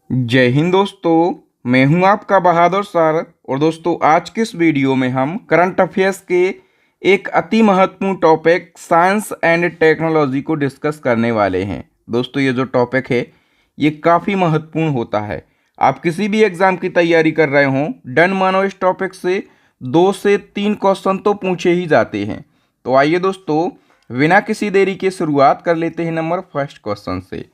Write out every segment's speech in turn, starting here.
जय हिंद दोस्तों, मैं हूं आपका बहादुर सर। और दोस्तों, आज के इस वीडियो में हम करंट अफेयर्स के एक अति महत्वपूर्ण टॉपिक साइंस एंड टेक्नोलॉजी को डिस्कस करने वाले हैं। दोस्तों, ये जो टॉपिक है ये काफ़ी महत्वपूर्ण होता है। आप किसी भी एग्ज़ाम की तैयारी कर रहे हों, डन मानो इस टॉपिक से 2 से 3 क्वेश्चन तो पूछे ही जाते हैं। तो आइए दोस्तों, बिना किसी देरी के शुरुआत कर लेते हैं नंबर फर्स्ट क्वेश्चन से।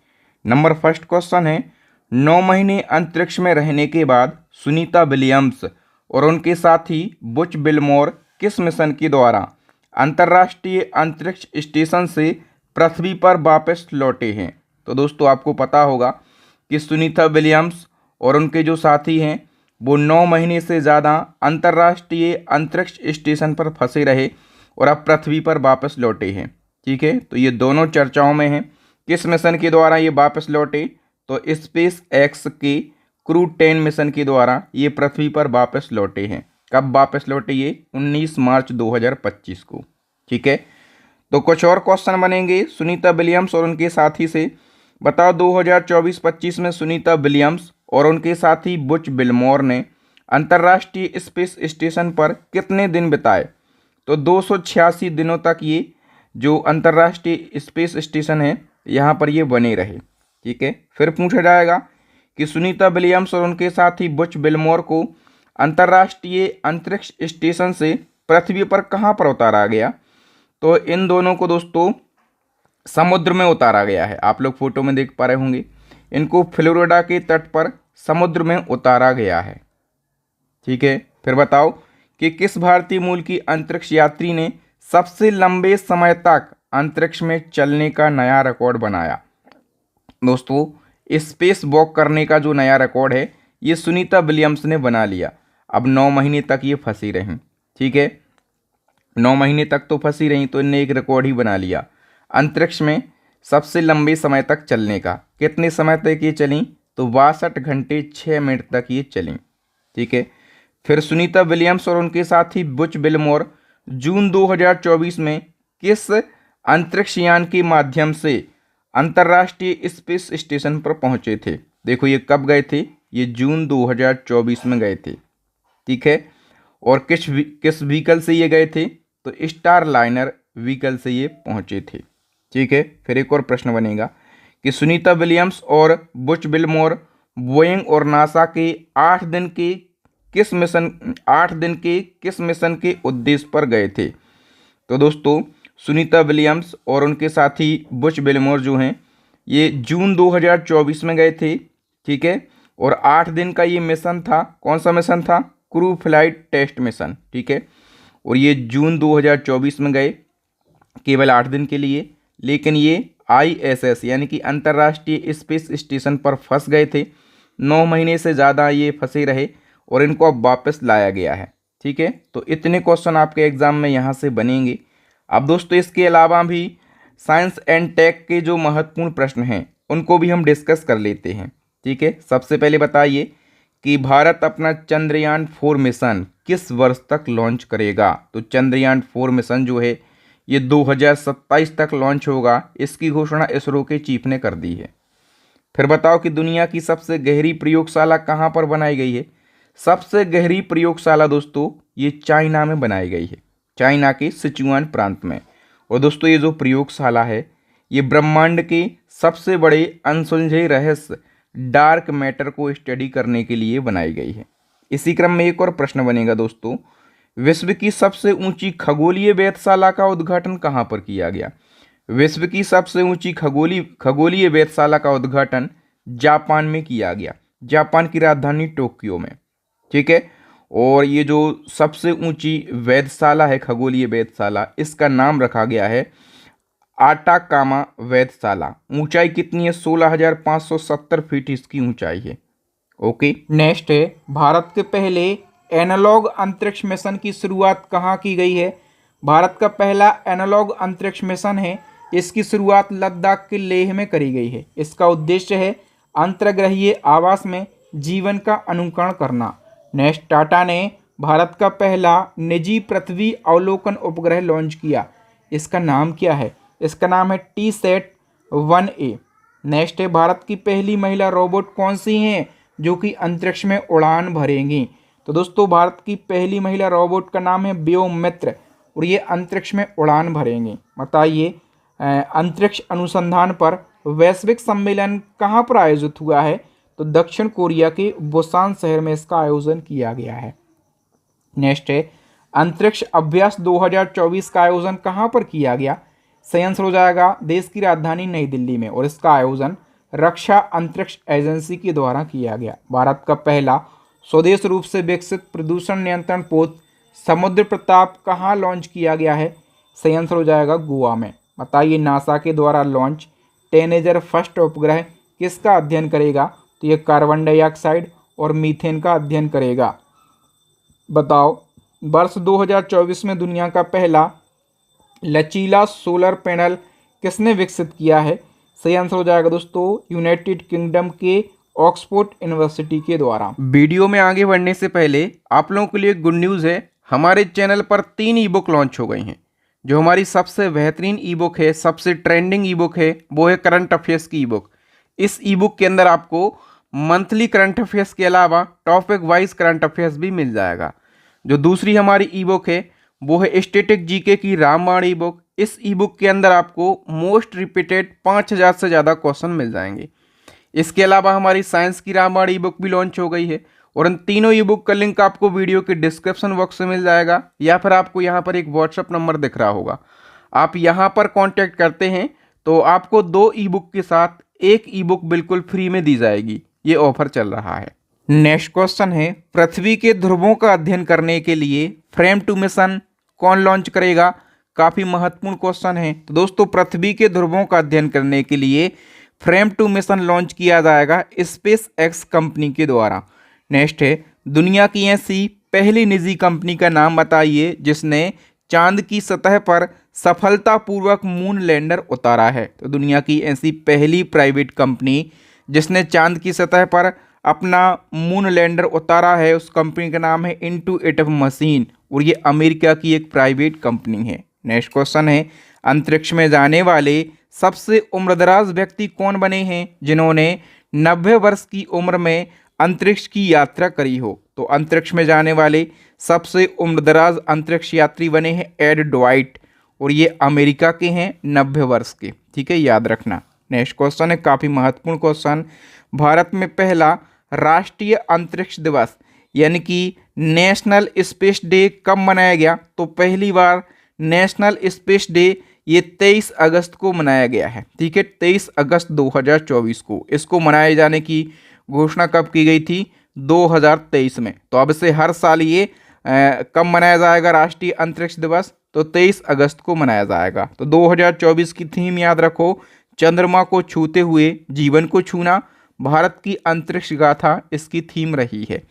नंबर फर्स्ट क्वेश्चन है, 9 महीने अंतरिक्ष में रहने के बाद सुनीता विलियम्स और उनके साथी बुच बिलमोर किस मिशन के द्वारा अंतर्राष्ट्रीय अंतरिक्ष स्टेशन से पृथ्वी पर वापस लौटे हैं? तो दोस्तों, आपको पता होगा कि सुनीता विलियम्स और उनके जो साथी हैं वो 9 महीने से ज़्यादा अंतर्राष्ट्रीय अंतरिक्ष स्टेशन पर फंसे रहे और अब पृथ्वी पर वापस लौटे हैं। ठीक है, तो ये दोनों चर्चाओं में हैं। किस मिशन के द्वारा ये वापस लौटे? तो स्पेस एक्स के क्रू 10 मिशन के द्वारा ये पृथ्वी पर वापस लौटे हैं। कब वापस लौटे? ये 19 मार्च 2025 को। ठीक है, तो कुछ और क्वेश्चन बनेंगे सुनीता विलियम्स और उनके साथी से। बताओ, 2024-25 में सुनीता विलियम्स और उनके साथी बुच बिलमोर ने अंतर्राष्ट्रीय स्पेस स्टेशन पर कितने दिन बिताए? तो 286 दिनों तक ये जो अंतर्राष्ट्रीय स्पेस स्टेशन है यहाँ पर ये बने रहे। ठीक है, फिर पूछा जाएगा कि सुनीता विलियम्स और उनके साथी बुच बिलमोर को अंतर्राष्ट्रीय अंतरिक्ष स्टेशन से पृथ्वी पर कहाँ पर उतारा गया? तो इन दोनों को दोस्तों समुद्र में उतारा गया है। आप लोग फोटो में देख पा रहे होंगे, इनको फ्लोरिडा के तट पर समुद्र में उतारा गया है। ठीक है, फिर बताओ कि किस भारतीय मूल की अंतरिक्ष यात्री ने सबसे लंबे समय तक अंतरिक्ष में चलने का नया रिकॉर्ड बनाया? दोस्तों, स्पेस वॉक करने का जो नया रिकॉर्ड है ये सुनीता विलियम्स ने बना लिया। अब 9 महीने तक ये फंसी रहीं। ठीक है, 9 महीने तक तो फंसी रहीं, तो इनने एक रिकॉर्ड ही बना लिया अंतरिक्ष में सबसे लंबे समय तक चलने का। कितने समय तक ये चलीं? तो 62 घंटे 6 मिनट तक ये चलीं। ठीक है, फिर सुनीता विलियम्स और उनके साथी बुच बिलमोर जून 2024 में किस अंतरिक्ष यान के माध्यम से अंतर्राष्ट्रीय स्पेस स्टेशन पर पहुंचे थे? देखो, ये कब गए थे? ये जून 2024 में गए थे। ठीक है, और किस व्हीकल से ये गए थे? तो स्टार लाइनर व्हीकल से ये पहुंचे थे। ठीक है, फिर एक और प्रश्न बनेगा कि सुनीता विलियम्स और बुच बिलमोर बोइंग और नासा के 8 दिन के किस मिशन के उद्देश्य पर गए थे? तो दोस्तों, सुनीता विलियम्स और उनके साथी बुच बिलमोर जो हैं ये जून 2024 में गए थे। ठीक है, और 8 दिन का ये मिशन था। कौन सा मिशन था? Crew flight test mission. ठीक है, और ये जून 2024 में गए केवल 8 दिन के लिए, लेकिन ये ISS यानी कि अंतर्राष्ट्रीय स्पेस स्टेशन पर फंस गए थे। 9 महीने से ज़्यादा ये फंसे रहे और इनको अब वापस लाया गया है। ठीक है, तो इतने क्वेश्चन आपके एग्जाम में यहाँ से बनेंगे। अब दोस्तों, इसके अलावा भी साइंस एंड टेक के जो महत्वपूर्ण प्रश्न हैं उनको भी हम डिस्कस कर लेते हैं। ठीक है, सबसे पहले बताइए कि भारत अपना चंद्रयान 4 मिशन किस वर्ष तक लॉन्च करेगा? तो चंद्रयान 4 मिशन जो है ये 2027 तक लॉन्च होगा। इसकी घोषणा इसरो के चीफ ने कर दी है। फिर बताओ कि दुनिया की सबसे गहरी प्रयोगशाला कहाँ पर बनाई गई है? सबसे गहरी प्रयोगशाला दोस्तों ये चाइना में बनाई गई है, चाइना के सिचुआन प्रांत में। और दोस्तों, ये जो प्रयोगशाला है ये ब्रह्मांड के सबसे बड़े अनसुलझे रहस्य डार्क मैटर को स्टडी करने के लिए बनाई गई है। इसी क्रम में एक और प्रश्न बनेगा दोस्तों, विश्व की सबसे ऊंची खगोलीय वेधशाला का उद्घाटन कहाँ पर किया गया? विश्व की सबसे ऊंची खगोलीय वेधशाला का उद्घाटन जापान में किया गया, जापान की राजधानी टोक्यो में। ठीक है, और ये जो सबसे ऊंची वेधशाला है, खगोलीय वेधशाला, इसका नाम रखा गया है आटाकामा वेधशाला। ऊंचाई कितनी है? 16,570 फीट इसकी ऊंचाई है। ओके, नेक्स्ट है, भारत के पहले एनालॉग अंतरिक्ष मिशन की शुरुआत कहाँ की गई है? भारत का पहला एनालॉग अंतरिक्ष मिशन है, इसकी शुरुआत लद्दाख के लेह में करी गई है। इसका उद्देश्य है अंतर्ग्रहीय आवास में जीवन का अनुकरण करना। नेक्स्ट, टाटा ने भारत का पहला निजी पृथ्वी अवलोकन उपग्रह लॉन्च किया। इसका नाम क्या है? इसका नाम है TSAT-1A। नेक्स्ट है, भारत की पहली महिला रोबोट कौन सी हैं जो कि अंतरिक्ष में उड़ान भरेंगी? तो दोस्तों भारत की पहली महिला रोबोट का नाम है व्योममित्र और ये अंतरिक्ष में उड़ान भरेंगी। बताइए, अंतरिक्ष अनुसंधान पर वैश्विक सम्मेलन कहाँ पर आयोजित हुआ है? तो दक्षिण कोरिया के बुसान शहर में इसका आयोजन किया गया है। नेक्स्ट है, अंतरिक्ष अभ्यास 2024 का आयोजन कहाँ पर किया गया? सही आंसर हो जाएगा देश की राजधानी नई दिल्ली में और इसका आयोजन रक्षा अंतरिक्ष एजेंसी के द्वारा किया गया। भारत का पहला स्वदेश रूप से विकसित प्रदूषण नियंत्रण पोत समुद्र प्रताप कहाँ लॉन्च किया गया है? सही आंसर हो जाएगा गोवा में। बताइए, नासा के द्वारा लॉन्च टेनेजर फर्स्ट उपग्रह किसका अध्ययन करेगा? तो ये कार्बन डाइऑक्साइड और मीथेन का अध्ययन करेगा। बताओ, वर्ष 2024 में दुनिया का पहला लचीला सोलर पैनल किसने विकसित किया है? सही आंसर हो जाएगा दोस्तों यूनाइटेड किंगडम के ऑक्सफोर्ड यूनिवर्सिटी के द्वारा। वीडियो में आगे बढ़ने से पहले आप लोगों के लिए गुड न्यूज़ है, हमारे चैनल पर 3 ई बुक लॉन्च हो गई हैं। जो हमारी सबसे बेहतरीन ई बुक है, सबसे ट्रेंडिंग ई बुक है, वो है करंट अफेयर्स की ई बुक। इस ई बुक के अंदर आपको मंथली करंट अफेयर्स के अलावा टॉपिक वाइज करंट अफेयर्स भी मिल जाएगा। जो दूसरी हमारी ई बुक है वो है स्टैटिक जीके की रामबाण ई बुक। इस ई बुक के अंदर आपको मोस्ट रिपीटेड 5000 से ज़्यादा क्वेश्चन मिल जाएंगे। इसके अलावा हमारी साइंस की रामबाण ई बुक भी लॉन्च हो गई है और इन तीनों ई बुक का लिंक आपको वीडियो के डिस्क्रिप्शन बॉक्स में मिल जाएगा या फिर आपको यहाँ पर एक व्हाट्सअप नंबर दिख रहा होगा। आप यहाँ पर कॉन्टैक्ट करते हैं तो आपको 2 ई बुक के साथ 1 ई बुक बिल्कुल फ्री में दी जाएगी। ये ऑफर चल रहा है। नेक्स्ट क्वेश्चन है, पृथ्वी के ध्रुवों का अध्ययन करने के लिए फ्रेम 2 मिशन कौन लॉन्च करेगा? काफ़ी महत्वपूर्ण क्वेश्चन है। तो दोस्तों पृथ्वी के ध्रुवों का अध्ययन करने के लिए फ्रेम 2 मिशन लॉन्च किया जाएगा स्पेस एक्स कंपनी के द्वारा। नेक्स्ट है, दुनिया की ऐसी पहली निजी कंपनी का नाम बताइए जिसने चांद की सतह पर सफलतापूर्वक मून लैंडर उतारा है। तो दुनिया की ऐसी पहली प्राइवेट कंपनी जिसने चांद की सतह पर अपना मून लैंडर उतारा है, उस कंपनी का नाम है इंटूइटिव मशीन और ये अमेरिका की एक प्राइवेट कंपनी है। नेक्स्ट क्वेश्चन है, अंतरिक्ष में जाने वाले सबसे उम्रदराज व्यक्ति कौन बने हैं जिन्होंने 90 वर्ष की उम्र में अंतरिक्ष की यात्रा करी हो? तो अंतरिक्ष में जाने वाले सबसे उम्रदराज अंतरिक्ष यात्री बने हैं एड ड्वाइट और ये अमेरिका के हैं, 90 वर्ष के। ठीक है, याद रखना। नेक्स्ट क्वेश्चन है काफ़ी महत्वपूर्ण क्वेश्चन, भारत में पहला राष्ट्रीय अंतरिक्ष दिवस यानी कि नेशनल स्पेस डे कब मनाया गया? तो पहली बार नेशनल स्पेस डे ये 23 अगस्त को मनाया गया है। ठीक है, 23 अगस्त 2024 को इसको मनाए जाने की घोषणा कब की गई थी? 2023 में। तो अब से हर साल ये कब मनाया जाएगा राष्ट्रीय अंतरिक्ष दिवस? तो 23 अगस्त को मनाया जाएगा। तो 2024 की थीम याद रखो, चंद्रमा को छूते हुए जीवन को छूना, भारत की अंतरिक्ष गाथा इसकी थीम रही है।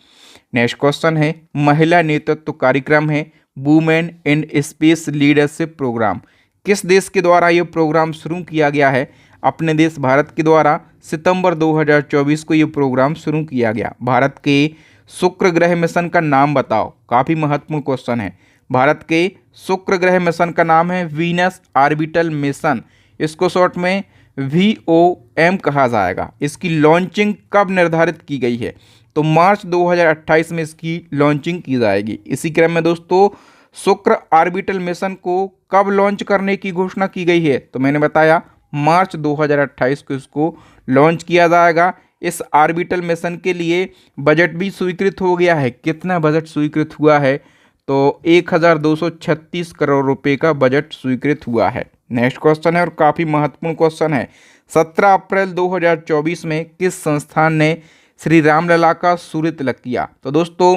नेक्स्ट क्वेश्चन है, महिला नेतृत्व कार्यक्रम है women in space leadership program, किस देश के द्वारा ये प्रोग्राम शुरू किया गया है? अपने देश भारत के द्वारा सितंबर 2024 को ये प्रोग्राम शुरू किया गया। भारत के शुक्र ग्रह मिशन का नाम बताओ। काफ़ी महत्वपूर्ण क्वेश्चन है। भारत के शुक्र ग्रह मिशन का नाम है वीनस ऑर्बिटल मिशन, इसको शॉर्ट में VOM कहा जाएगा। इसकी लॉन्चिंग कब निर्धारित की गई है? तो मार्च 2028 में इसकी लॉन्चिंग की जाएगी। इसी क्रम में दोस्तों शुक्र ऑर्बिटल मिशन को कब लॉन्च करने की घोषणा की गई है? तो मैंने बताया मार्च 2028 को इसको लॉन्च किया जाएगा। इस ऑर्बिटल मिशन के लिए बजट भी स्वीकृत हो गया है। कितना बजट स्वीकृत हुआ है? तो 1236 करोड़ रुपए का बजट स्वीकृत हुआ है। नेक्स्ट क्वेश्चन है और काफ़ी महत्वपूर्ण क्वेश्चन है, 17 अप्रैल 2024 में किस संस्थान ने श्री रामलला का सूर्य तिलक किया? तो दोस्तों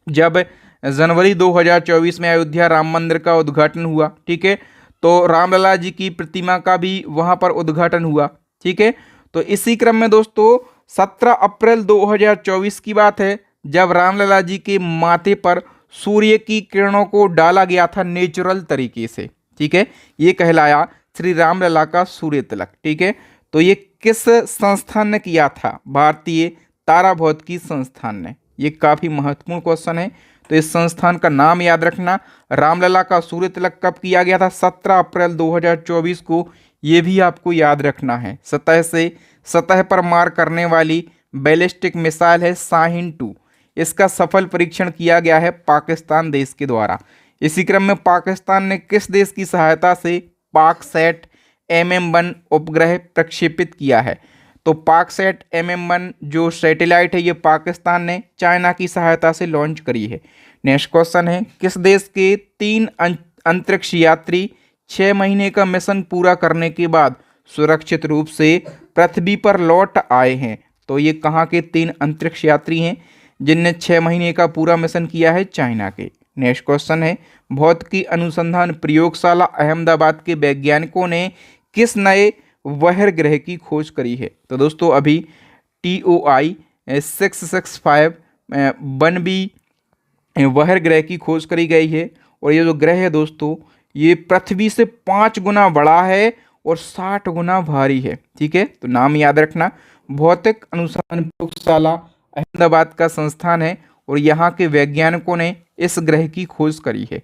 जब जनवरी 2024 में अयोध्या राम मंदिर का उद्घाटन हुआ, ठीक है, तो रामलला जी की प्रतिमा का भी वहां पर उद्घाटन हुआ। ठीक है, तो इसी क्रम में दोस्तों 17 अप्रैल 2024 की बात है जब रामलला जी के माथे पर सूर्य की किरणों को डाला गया था नेचुरल तरीके से। ठीक है, ये कहलाया श्री रामलला का सूर्य तिलक। ठीक है, तो ये किस संस्थान ने किया था? भारतीय तारा भौतिकी संस्थान ने। ये काफ़ी महत्वपूर्ण क्वेश्चन है, तो इस संस्थान का नाम याद रखना। रामलला का सूर्य तिलक कब किया गया था? 17 अप्रैल 2024 को ये भी आपको याद रखना है। सतह से सतह पर मार करने वाली बैलिस्टिक मिसाइल है शाहीन-2। इसका सफल परीक्षण किया गया है पाकिस्तान देश के द्वारा। इसी क्रम में पाकिस्तान ने किस देश की सहायता से पाकसैट MM-1 उपग्रह प्रक्षेपित किया है? तो पाकसैट MM-1 जो सैटेलाइट है ये पाकिस्तान ने चाइना की सहायता से लॉन्च करी है। नेक्स्ट क्वेश्चन है, किस देश के 3 अंतरिक्ष यात्री 6 महीने का मिशन पूरा करने के बाद सुरक्षित रूप से पृथ्वी पर लौट आए हैं? तो ये कहाँ के 3 अंतरिक्ष यात्री हैं जिनने 6 महीने का पूरा मिशन किया है? चाइना के। नेक्स्ट क्वेश्चन है, भौतिकी अनुसंधान प्रयोगशाला अहमदाबाद के वैज्ञानिकों ने किस नए बहिर्ग्रह की खोज करी है? तो दोस्तों अभी TOI 665 1b बहिर्ग्रह की खोज करी गई है और ये जो ग्रह है दोस्तों ये पृथ्वी से 5 गुना बड़ा है और 60 गुना भारी है। ठीक है, तो नाम याद रखना, भौतिक अनुसंधान प्रयोगशाला अहमदाबाद का संस्थान है और यहाँ के वैज्ञानिकों ने इस ग्रह की खोज करी है।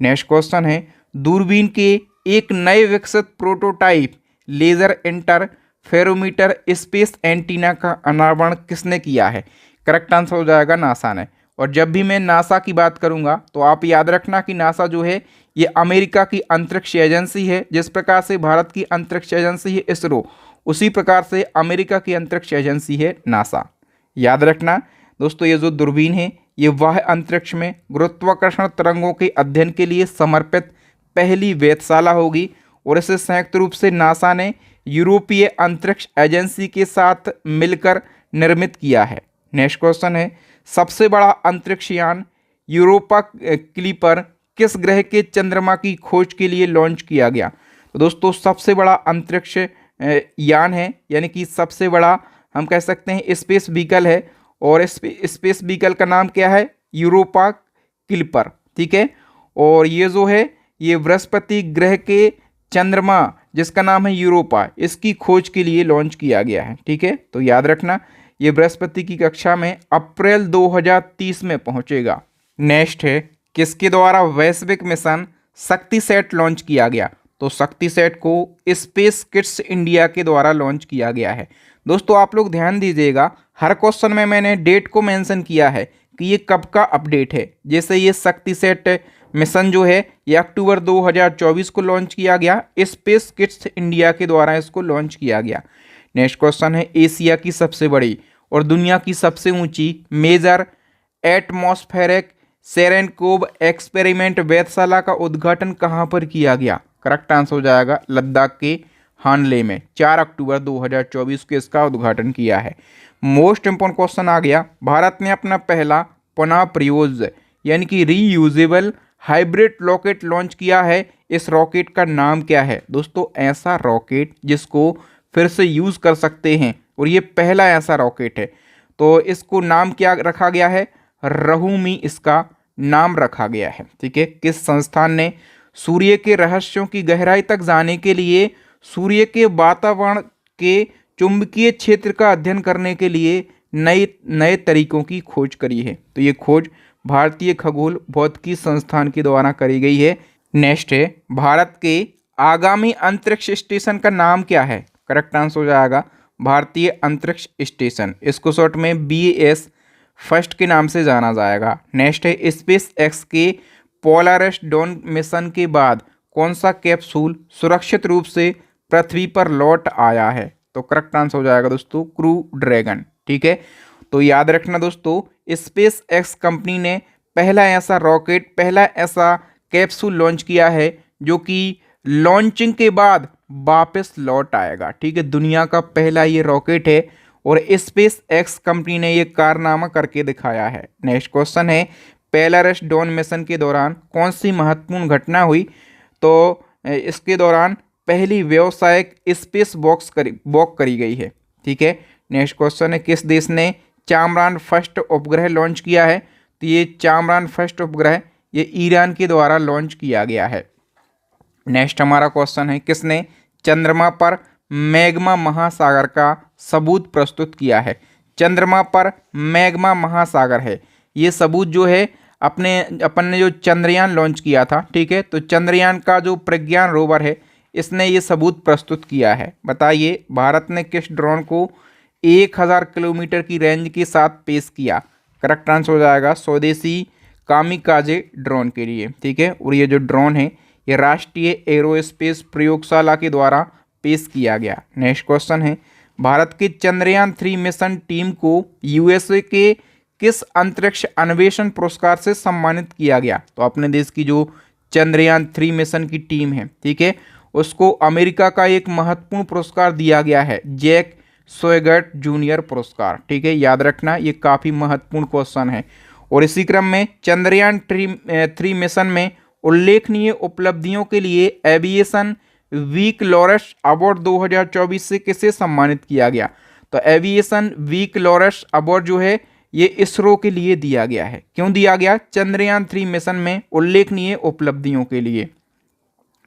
नेक्स्ट क्वेश्चन है, दूरबीन के एक नए विकसित prototype laser interferometer space antenna का अनावरण किसने किया है? करेक्ट आंसर हो जाएगा नासा ने। और जब भी मैं नासा की बात करूंगा तो आप याद रखना कि नासा जो है ये अमेरिका की अंतरिक्ष एजेंसी है। जिस प्रकार से भारत की अंतरिक्ष एजेंसी है इसरो, उसी प्रकार से अमेरिका की अंतरिक्ष एजेंसी है नासा। याद रखना दोस्तों, ये जो दूरबीन है ये वाह्य अंतरिक्ष में गुरुत्वाकर्षण तरंगों के अध्ययन के लिए समर्पित पहली वेधशाला होगी और इसे संयुक्त रूप से नासा ने यूरोपीय अंतरिक्ष एजेंसी के साथ मिलकर निर्मित किया है। नेक्स्ट क्वेश्चन है, सबसे बड़ा अंतरिक्ष यान यूरोपा क्लिपर किस ग्रह के चंद्रमा की खोज के लिए लॉन्च किया गया? तो दोस्तों सबसे बड़ा अंतरिक्ष यान है, यानी कि सबसे बड़ा हम कह सकते हैं स्पेस व्हीकल है और स्पेस व्हीकल का नाम क्या है? Europa clipper. ठीक है, और ये जो है ये बृहस्पति ग्रह के चंद्रमा जिसका नाम है यूरोपा, इसकी खोज के लिए लॉन्च किया गया है। ठीक है, तो याद रखना ये बृहस्पति की कक्षा में अप्रैल 2030 में पहुंचेगा। नेक्स्ट है, किसके द्वारा वैश्विक मिशन शक्तिसैट लॉन्च किया गया? तो शक्तिसैट को स्पेस किड्स इंडिया के द्वारा लॉन्च किया गया है। दोस्तों आप लोग ध्यान दीजिएगा, हर क्वेश्चन में मैंने डेट को मेंशन किया है कि ये कब का अपडेट है। जैसे ये शक्तिसैट मिशन जो है ये अक्टूबर 2024 को लॉन्च किया गया, स्पेस किड्स इंडिया के द्वारा इसको लॉन्च किया गया। नेक्स्ट क्वेश्चन है, एशिया की सबसे बड़ी और दुनिया की सबसे ऊंची मेजर एटमॉस्फेरिक सेरेनकोव एक्सपेरिमेंट वेधशाला का उद्घाटन कहां पर किया गया? करेक्ट आंसर हो जाएगा लद्दाख के हानले में 4 अक्टूबर 2024 को इसका उद्घाटन किया है। मोस्ट इंपोर्टेंट क्वेश्चन आ गया, भारत ने अपना पहला पुनः प्रयोज्य यानी कि रीयूजेबल हाइब्रिड रॉकेट लॉन्च किया है। इस रॉकेट का नाम क्या है? दोस्तों ऐसा रॉकेट जिसको फिर से यूज़ कर सकते हैं और ये पहला ऐसा रॉकेट है। तो इसको नाम क्या रखा गया है? रहूमी इसका नाम रखा गया है। ठीक है, किस संस्थान ने सूर्य के रहस्यों की गहराई तक जाने के लिए सूर्य के वातावरण के चुंबकीय क्षेत्र का अध्ययन करने के लिए नए तरीकों की खोज करी है? तो ये खोज भारतीय खगोल भौतिकी संस्थान के द्वारा करी गई है। नेक्स्ट है, भारत के आगामी अंतरिक्ष स्टेशन का नाम क्या है? करेक्ट आंसर हो जाएगा भारतीय अंतरिक्ष स्टेशन। इसको शॉर्ट में BAS फर्स्ट के नाम से जाना जाएगा। नेक्स्ट है, स्पेस एक्स के पोलारिस डॉन मिशन के बाद कौन सा कैप्सूल सुरक्षित रूप से पृथ्वी पर लौट आया है? तो करेक्ट आंसर हो जाएगा दोस्तों क्रू ड्रैगन। ठीक है, तो याद रखना दोस्तों, स्पेस एक्स कंपनी ने पहला ऐसा कैप्सूल लॉन्च किया है जो कि लॉन्चिंग के बाद वापस लौट आएगा। ठीक है, दुनिया का पहला ये रॉकेट है और स्पेस एक्स कंपनी ने ये कारनामा करके दिखाया है। नेक्स्ट क्वेश्चन है, पोलारिस डॉन मिशन के दौरान कौन सी महत्वपूर्ण घटना हुई? तो इसके दौरान पहली व्यावसायिक स्पेस बॉक्स करी गई है। ठीक है, नेक्स्ट क्वेश्चन है, किस देश ने चांद्रयान फर्स्ट उपग्रह लॉन्च किया है? तो ये चांद्रयान फर्स्ट उपग्रह ये ईरान के द्वारा लॉन्च किया गया है। नेक्स्ट हमारा क्वेश्चन है, किसने चंद्रमा पर मैग्मा महासागर का सबूत प्रस्तुत किया है? चंद्रमा पर मैग्मा महासागर है, ये सबूत जो है अपन ने जो चंद्रयान लॉन्च किया था। ठीक है, तो चंद्रयान का जो प्रज्ञान रोवर है इसने ये सबूत प्रस्तुत किया है। बताइए भारत ने किस ड्रोन को 1000 किलोमीटर की रेंज के साथ पेश किया? करेक्ट आंसर हो जाएगा स्वदेशी कामिकाजे ड्रोन के लिए। ठीक है, और ये जो ड्रोन है ये राष्ट्रीय एरोस्पेस प्रयोगशाला के द्वारा पेश किया गया। नेक्स्ट क्वेश्चन है, भारत के चंद्रयान 3 मिशन टीम को यूएसए के किस अंतरिक्ष अन्वेषण पुरस्कार से सम्मानित किया गया? तो अपने देश की जो चंद्रयान 3 मिशन की टीम है, ठीक है, उसको अमेरिका का एक महत्वपूर्ण पुरस्कार दिया गया है, जैक सोएगर्ट जूनियर पुरस्कार। ठीक है, याद रखना ये काफ़ी महत्वपूर्ण क्वेश्चन है। और इसी क्रम में चंद्रयान 3 मिशन में उल्लेखनीय उपलब्धियों के लिए एविएशन वीक लॉरेंस अवार्ड 2024 से किसे सम्मानित किया गया? तो एविएशन वीक लॉरेंस अवार्ड जो है ये इसरो के लिए दिया गया है। क्यों दिया गया? चंद्रयान 3 मिशन में उल्लेखनीय उपलब्धियों के लिए।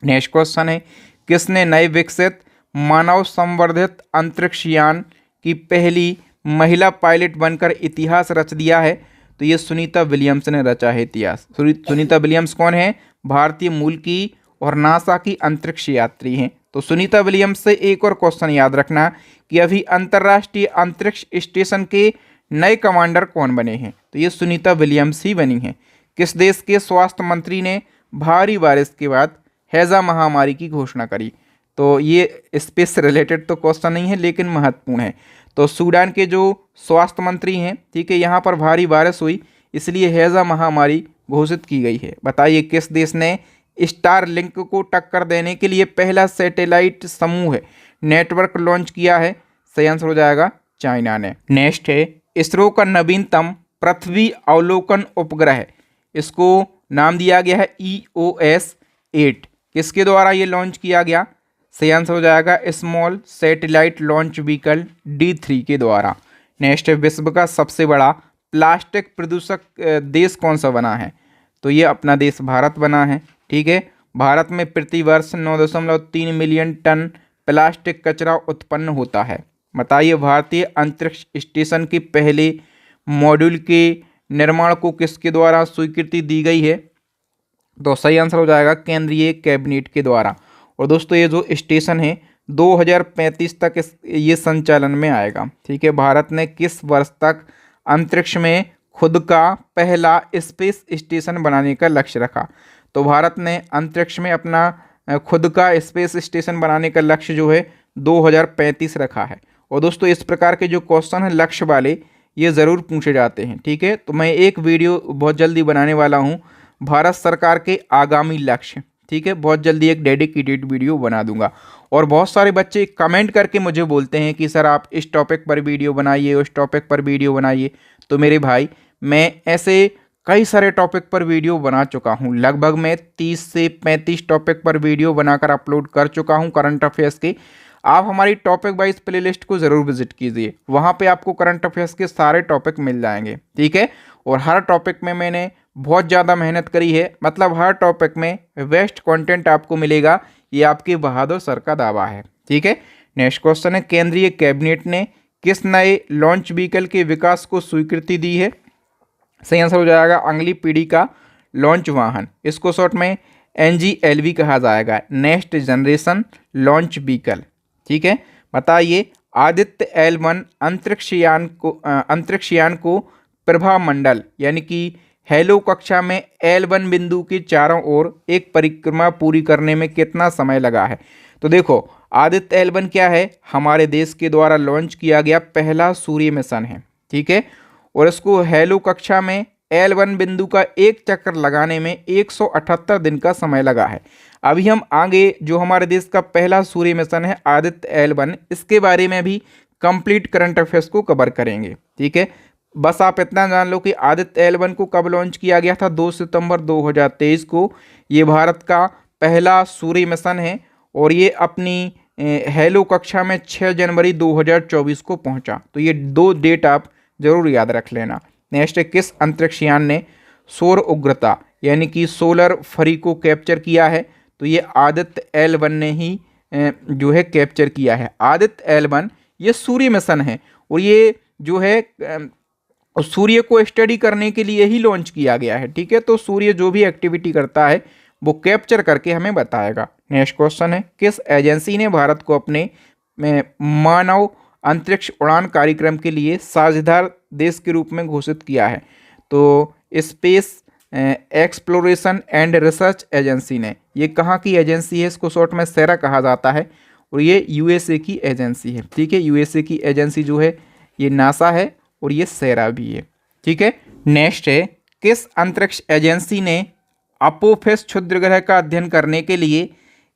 नेक्स्ट क्वेश्चन है, किसने नए विकसित मानव संवर्धित अंतरिक्ष यान की पहली महिला पायलट बनकर इतिहास रच दिया है? तो ये सुनीता विलियम्स ने रचा है इतिहास। सुनीता विलियम्स कौन है? भारतीय मूल की और नासा की अंतरिक्ष यात्री हैं। तो सुनीता विलियम्स से एक और क्वेश्चन याद रखना कि अभी अंतर्राष्ट्रीय अंतरिक्ष स्टेशन के नए कमांडर कौन बने हैं? तो ये सुनीता विलियम्स ही बनी हैं। किस देश के स्वास्थ्य मंत्री ने भारी बारिश के बाद हैजा महामारी की घोषणा करी? तो ये स्पेस से रिलेटेड तो क्वेश्चन नहीं है लेकिन महत्वपूर्ण है। तो सूडान के जो स्वास्थ्य मंत्री हैं, ठीक है, यहाँ पर भारी बारिश हुई इसलिए हैजा महामारी घोषित की गई है। बताइए किस देश ने स्टार लिंक को टक्कर देने के लिए पहला सैटेलाइट समूह नेटवर्क लॉन्च किया है? सही आंसर हो जाएगा चाइना ने। नेक्स्ट है, इसरो का नवीनतम पृथ्वी अवलोकन उपग्रह, इसको नाम दिया गया है EOS-8। किसके द्वारा ये लॉन्च किया गया? सही आंसर हो जाएगा small satellite launch vehicle D3 के द्वारा। नेक्स्ट है, विश्व का सबसे बड़ा प्लास्टिक प्रदूषक देश कौन सा बना है? तो ये अपना देश भारत बना है। ठीक है, भारत में प्रतिवर्ष 9.3 मिलियन टन प्लास्टिक कचरा उत्पन्न होता है। बताइए भारतीय अंतरिक्ष स्टेशन के पहले मॉड्यूल के निर्माण को किसके द्वारा स्वीकृति दी गई है? तो सही आंसर हो जाएगा केंद्रीय कैबिनेट के द्वारा। और दोस्तों ये जो स्टेशन है 2035 तक ये संचालन में आएगा। ठीक है, भारत ने किस वर्ष तक अंतरिक्ष में खुद का पहला स्पेस स्टेशन बनाने का लक्ष्य रखा? तो भारत ने अंतरिक्ष में अपना खुद का स्पेस स्टेशन बनाने का लक्ष्य जो है 2035 रखा है। और दोस्तों इस प्रकार के जो क्वेश्चन हैं लक्ष्य वाले ये ज़रूर पूछे जाते हैं। ठीक है, तो मैं एक वीडियो बहुत जल्दी बनाने वाला हूँ भारत सरकार के आगामी लक्ष्य। ठीक है, बहुत जल्दी एक डेडिकेटेड वीडियो बना दूंगा। और बहुत सारे बच्चे कमेंट करके मुझे बोलते हैं कि सर आप इस टॉपिक पर वीडियो बनाइए, उस टॉपिक पर वीडियो बनाइए। तो मेरे भाई मैं ऐसे कई सारे टॉपिक पर वीडियो बना चुका हूं, लगभग मैं 30 से 35 टॉपिक पर वीडियो बनाकर अपलोड कर चुका हूं करंट अफेयर्स के। आप हमारी टॉपिक वाइज प्लेलिस्ट को ज़रूर विजिट कीजिए, वहां पे आपको करंट अफेयर्स के सारे टॉपिक मिल जाएंगे। ठीक है, और हर टॉपिक में मैंने बहुत ज़्यादा मेहनत करी है, मतलब हर टॉपिक में बेस्ट कंटेंट आपको मिलेगा, ये आपके बहादुर सर का दावा है। ठीक है, नेक्स्ट क्वेश्चन है, केंद्रीय कैबिनेट ने किस नए लॉन्च व्हीकल के विकास को स्वीकृति दी है? सही आंसर हो जाएगा अगली पीढ़ी का लॉन्च वाहन, इसको शॉर्ट में NGLV कहा जाएगा, नेक्स्ट जनरेशन लॉन्च व्हीकल। ठीक है, बताइए आदित्य L1 अंतरिक्षयान को प्रभा मंडल यानी कि हेलो कक्षा में L1 बिंदु के चारों ओर एक परिक्रमा पूरी करने में कितना समय लगा है? तो देखो आदित्य L1 क्या है? हमारे देश के द्वारा लॉन्च किया गया पहला सूर्य मिशन है। ठीक है, और इसको हेलो कक्षा में L1 बिंदु का एक चक्कर लगाने में 178 दिन का समय लगा है। अभी हम आगे जो हमारे देश का पहला सूर्य मिशन है आदित्य L1, इसके बारे में भी कंप्लीट करंट अफेयर्स को कवर करेंगे। ठीक है, बस आप इतना जान लो कि आदित्य L1 को कब लॉन्च किया गया था? 2 सितंबर 2023 को। ये भारत का पहला सूर्य मिशन है और ये अपनी हेलो कक्षा में 6 जनवरी 2024 को पहुंचा। तो ये 2 डेट आप जरूर याद रख लेना। नेक्स्ट है, किस अंतरिक्षयान ने सौर उग्रता यानी कि सोलर फ्री को कैप्चर किया है? तो ये आदित्य L1 ने ही जो है कैप्चर किया है। आदित्य L1 ये सूर्य मिशन है और ये जो है सूर्य को स्टडी करने के लिए ही लॉन्च किया गया है। ठीक है, तो सूर्य जो भी एक्टिविटी करता है वो कैप्चर करके हमें बताएगा। नेक्स्ट क्वेश्चन है, किस एजेंसी ने भारत को अपने मानव अंतरिक्ष उड़ान कार्यक्रम के लिए साझेदार देश के रूप में घोषित किया है? तो space exploration and research agency ने। ये कहाँ की एजेंसी है? इसको शॉर्ट में सेरा कहा जाता है और ये यूएसए की एजेंसी है। ठीक है, यूएसए की एजेंसी जो है ये नासा है और ये सेरा भी है। ठीक है, नेक्स्ट है, किस अंतरिक्ष एजेंसी ने अपोफेस क्षुद्र ग्रह का अध्ययन करने के लिए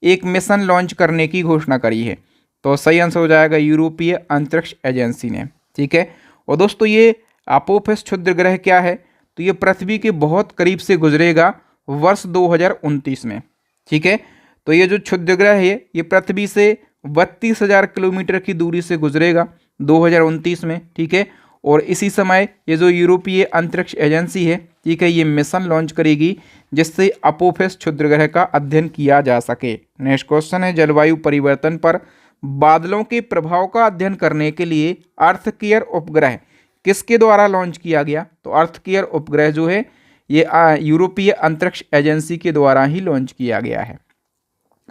एक मिशन लॉन्च करने की घोषणा करी है? तो सही आंसर हो जाएगा यूरोपीय अंतरिक्ष एजेंसी ने। ठीक है, और दोस्तों ये अपोफेस क्षुद्र ग्रह क्या है? तो ये पृथ्वी के बहुत करीब से गुजरेगा वर्ष 2029 में। ठीक है, तो ये जो क्षुद्र ग्रह है ये पृथ्वी से 32,000 किलोमीटर की दूरी से गुजरेगा 2029 में। ठीक है, और इसी समय ये जो यूरोपीय अंतरिक्ष एजेंसी है, ठीक है, ये मिशन लॉन्च करेगी जिससे अपोफेस क्षुद्र ग्रह का अध्ययन किया जा सके। नेक्स्ट क्वेश्चन है, जलवायु परिवर्तन पर बादलों के प्रभाव का अध्ययन करने के लिए अर्थ केयर उपग्रह किसके द्वारा लॉन्च किया गया? तो अर्थ केयर उपग्रह जो है ये यूरोपीय अंतरिक्ष एजेंसी के द्वारा ही लॉन्च किया गया है।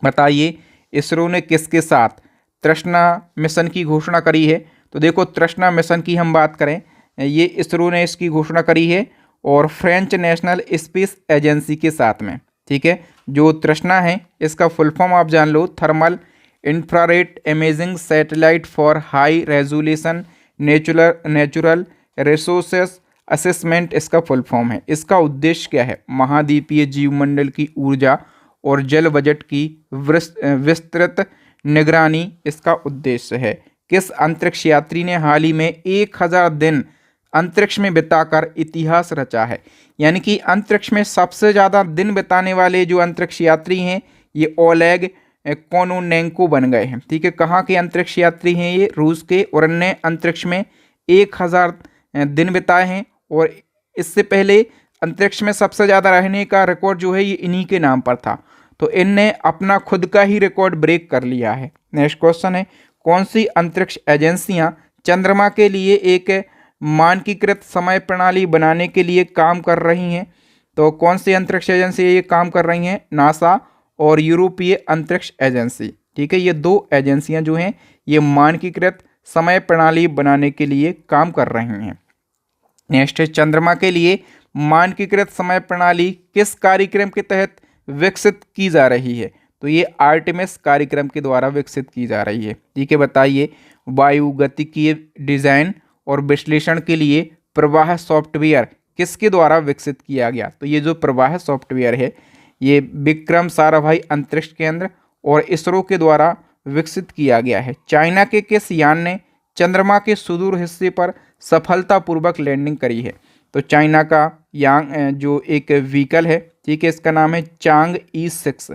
बताइए इसरो ने किसके साथ तृष्णा मिशन की घोषणा करी है? तो देखो तृष्णा मिशन की हम बात करें, ये इसरो ने इसकी घोषणा करी है और फ्रेंच नेशनल स्पेस एजेंसी के साथ में। ठीक है, जो तृष्णा है इसका फुल फॉर्म आप जान लो, thermal infrared imaging satellite for high resolution natural resources assessment इसका फुल फॉर्म है। इसका उद्देश्य क्या है? महाद्वीपीय जीवमंडल की ऊर्जा और जल बजट की विस्तृत निगरानी इसका उद्देश्य है। किस अंतरिक्ष यात्री ने हाल ही में 1000 दिन अंतरिक्ष में बिताकर इतिहास रचा है? यानी कि अंतरिक्ष में सबसे ज़्यादा दिन बिताने वाले जो अंतरिक्ष यात्री हैं ये ओलेग कोनोनेंको बन गए हैं। ठीक है, कहाँ के अंतरिक्ष यात्री हैं ये? रूस के, और इनने अंतरिक्ष में 1000 दिन बिताए हैं और इससे पहले अंतरिक्ष में सबसे ज़्यादा रहने का रिकॉर्ड जो है ये इन्हीं के नाम पर था। तो इनने अपना खुद का ही रिकॉर्ड ब्रेक कर लिया है। नेक्स्ट क्वेश्चन है, कौन सी अंतरिक्ष एजेंसियां चंद्रमा के लिए एक मानकीकृत समय प्रणाली बनाने के लिए काम कर रही हैं? तो कौन सी अंतरिक्ष एजेंसी ये काम कर रही हैं? नासा और यूरोपीय अंतरिक्ष एजेंसी। ठीक है, ये दो एजेंसियां जो हैं ये मानकीकृत समय प्रणाली बनाने के लिए काम कर रही हैं। नेक्स्ट है, चंद्रमा के लिए मानकीकृत समय प्रणाली किस कार्यक्रम के तहत विकसित की जा रही है? तो ये आर्टेमिस कार्यक्रम के द्वारा विकसित की जा रही है। ठीक है, बताइए वायुगतिकीय डिजाइन और विश्लेषण के लिए प्रवाह सॉफ्टवेयर किसके द्वारा विकसित किया गया? तो ये जो प्रवाह सॉफ्टवेयर है ये विक्रम साराभाई अंतरिक्ष केंद्र और इसरो के द्वारा विकसित किया गया है। चाइना के किस यान ने चंद्रमा के सुदूर हिस्से पर सफलतापूर्वक लैंडिंग करी है? तो चाइना का यांग जो एक व्हीकल है, ठीक है, इसका नाम है चांग E6,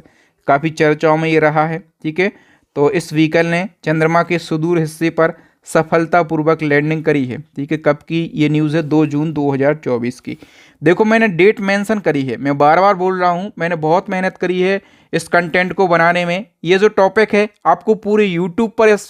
काफ़ी चर्चाओं में ये रहा है। ठीक है, तो इस व्हीकल ने चंद्रमा के सुदूर हिस्से पर सफलतापूर्वक लैंडिंग करी है। ठीक है, कब की ये न्यूज़ है? 2 जून 2024 की। देखो मैंने डेट मेंशन करी है, मैं बार बार बोल रहा हूँ, मैंने बहुत मेहनत करी है इस कंटेंट को बनाने में। ये जो टॉपिक है आपको पूरे यूट्यूब पर इस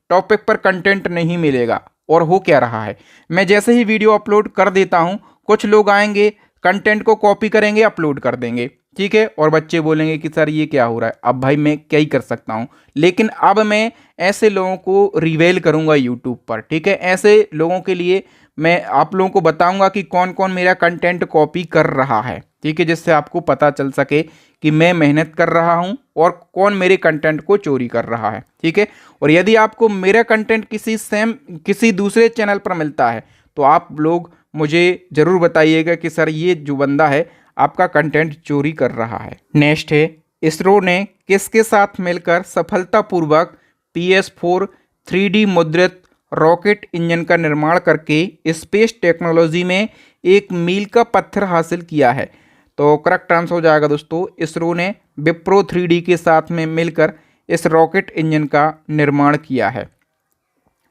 टॉपिक पर कंटेंट नहीं मिलेगा। और हो क्या रहा है, मैं जैसे ही वीडियो अपलोड कर देता हूँ कुछ लोग आएंगे कंटेंट को कॉपी करेंगे अपलोड कर देंगे। ठीक है, और बच्चे बोलेंगे कि सर ये क्या हो रहा है। अब भाई मैं क्या ही कर सकता हूँ, लेकिन अब मैं ऐसे लोगों को रिवेल करूँगा यूट्यूब पर। ठीक है, ऐसे लोगों के लिए मैं आप लोगों को बताऊंगा कि कौन कौन मेरा कंटेंट कॉपी कर रहा है। ठीक है, जिससे आपको पता चल सके कि मैं मेहनत कर रहा हूं और कौन मेरे कंटेंट को चोरी कर रहा है। ठीक है, और यदि आपको मेरा कंटेंट किसी दूसरे चैनल पर मिलता है तो आप लोग मुझे ज़रूर बताइएगा कि सर ये जो बंदा है आपका कंटेंट चोरी कर रहा है। नेक्स्ट है, इसरो ने किसके साथ मिलकर सफलतापूर्वक PS4 3D मुद्रित रॉकेट इंजन का निर्माण करके स्पेस टेक्नोलॉजी में एक मील का पत्थर हासिल किया है? तो करेक्ट आंसर हो जाएगा दोस्तों, इसरो ने विप्रो 3D के साथ में मिलकर इस रॉकेट इंजन का निर्माण किया है।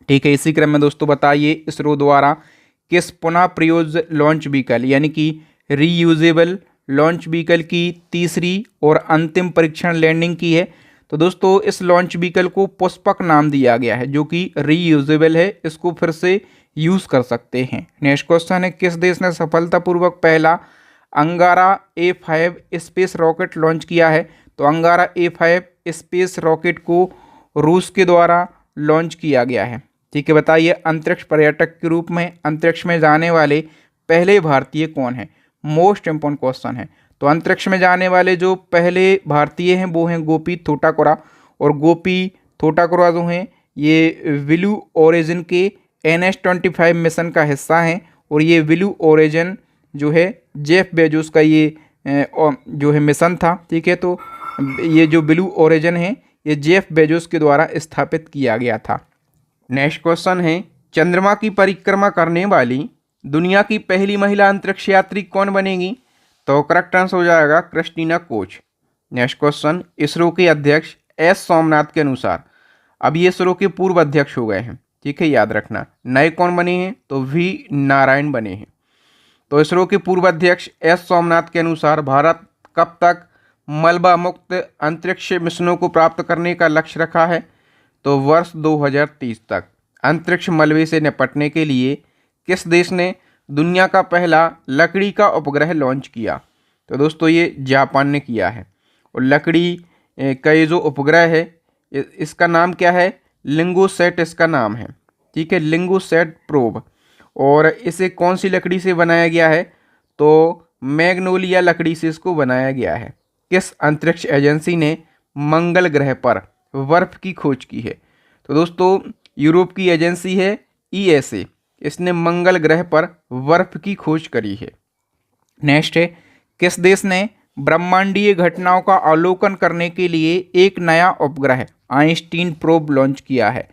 ठीक है, इसी क्रम में दोस्तों बताइए इसरो द्वारा किस पुनः प्रयोज्य लॉन्च व्हीकल यानी कि रीयूजेबल लॉन्च व्हीकल की तीसरी और अंतिम परीक्षण लैंडिंग की है? तो दोस्तों इस लॉन्च व्हीकल को पुष्पक नाम दिया गया है जो कि रीयूजेबल है, इसको फिर से यूज़ कर सकते हैं। नेक्स्ट क्वेश्चन है, किस देश ने सफलतापूर्वक पहला अंगारा A5 स्पेस रॉकेट लॉन्च किया है। तो अंगारा A5 स्पेस रॉकेट को रूस के द्वारा लॉन्च किया गया है। ठीक है, बताइए अंतरिक्ष पर्यटक के रूप में अंतरिक्ष में जाने वाले पहले भारतीय कौन है? मोस्ट इम्पोर्टेंट क्वेश्चन है। तो अंतरिक्ष में जाने वाले जो पहले भारतीय हैं वो हैं गोपी थोटाकुरा। और गोपी थोटाकुरा जो हैं ये ब्लू ओरिजिन के NS-25 मिशन का हिस्सा हैं। और ये ब्लू ओरिजिन जो है जेफ बेजोस का ये जो है मिशन था। ठीक है, तो ये जो ब्लू ओरिजिन है ये जेफ बेजोस के द्वारा स्थापित किया गया था। नेक्स्ट क्वेश्चन है, चंद्रमा की परिक्रमा करने वाली दुनिया की पहली महिला अंतरिक्ष यात्री कौन बनेगी? तो करेक्ट आंसर हो जाएगा Christina Koch. Next question, ISRO के अध्यक्ष S सोमनाथ के अनुसार, अब ये इसरो के पूर्व अध्यक्ष हो गए हैं। ठीक है, याद रखना। नए कौन बने हैं? तो V नारायण बने हैं। तो इसरो के पूर्व अध्यक्ष S सोमनाथ के अनुसार भारत कब तक मलबा मुक्त अंतरिक्ष मिशनों को प्राप्त करने का लक्ष्य रखा है? तो वर्ष 2030 तक। अंतरिक्ष मलबे से निपटने के लिए किस देश ने दुनिया का पहला लकड़ी का उपग्रह लॉन्च किया? तो दोस्तों ये जापान ने किया है। और लकड़ी का ये जो उपग्रह है इसका नाम क्या है? लिंगोसैट इसका नाम है। ठीक है, लिंगोसैट प्रोब। और इसे कौन सी लकड़ी से बनाया गया है? तो मैग्नोलिया लकड़ी से इसको बनाया गया है। किस अंतरिक्ष एजेंसी ने मंगल ग्रह पर बर्फ की खोज की है? तो दोस्तों यूरोप की एजेंसी है ESA। इसने मंगल ग्रह पर बर्फ की खोज करी है। नेक्स्ट है, किस देश ने ब्रह्मांडीय घटनाओं का अवलोकन करने के लिए एक नया उपग्रह आइंस्टीन प्रोब लॉन्च किया है?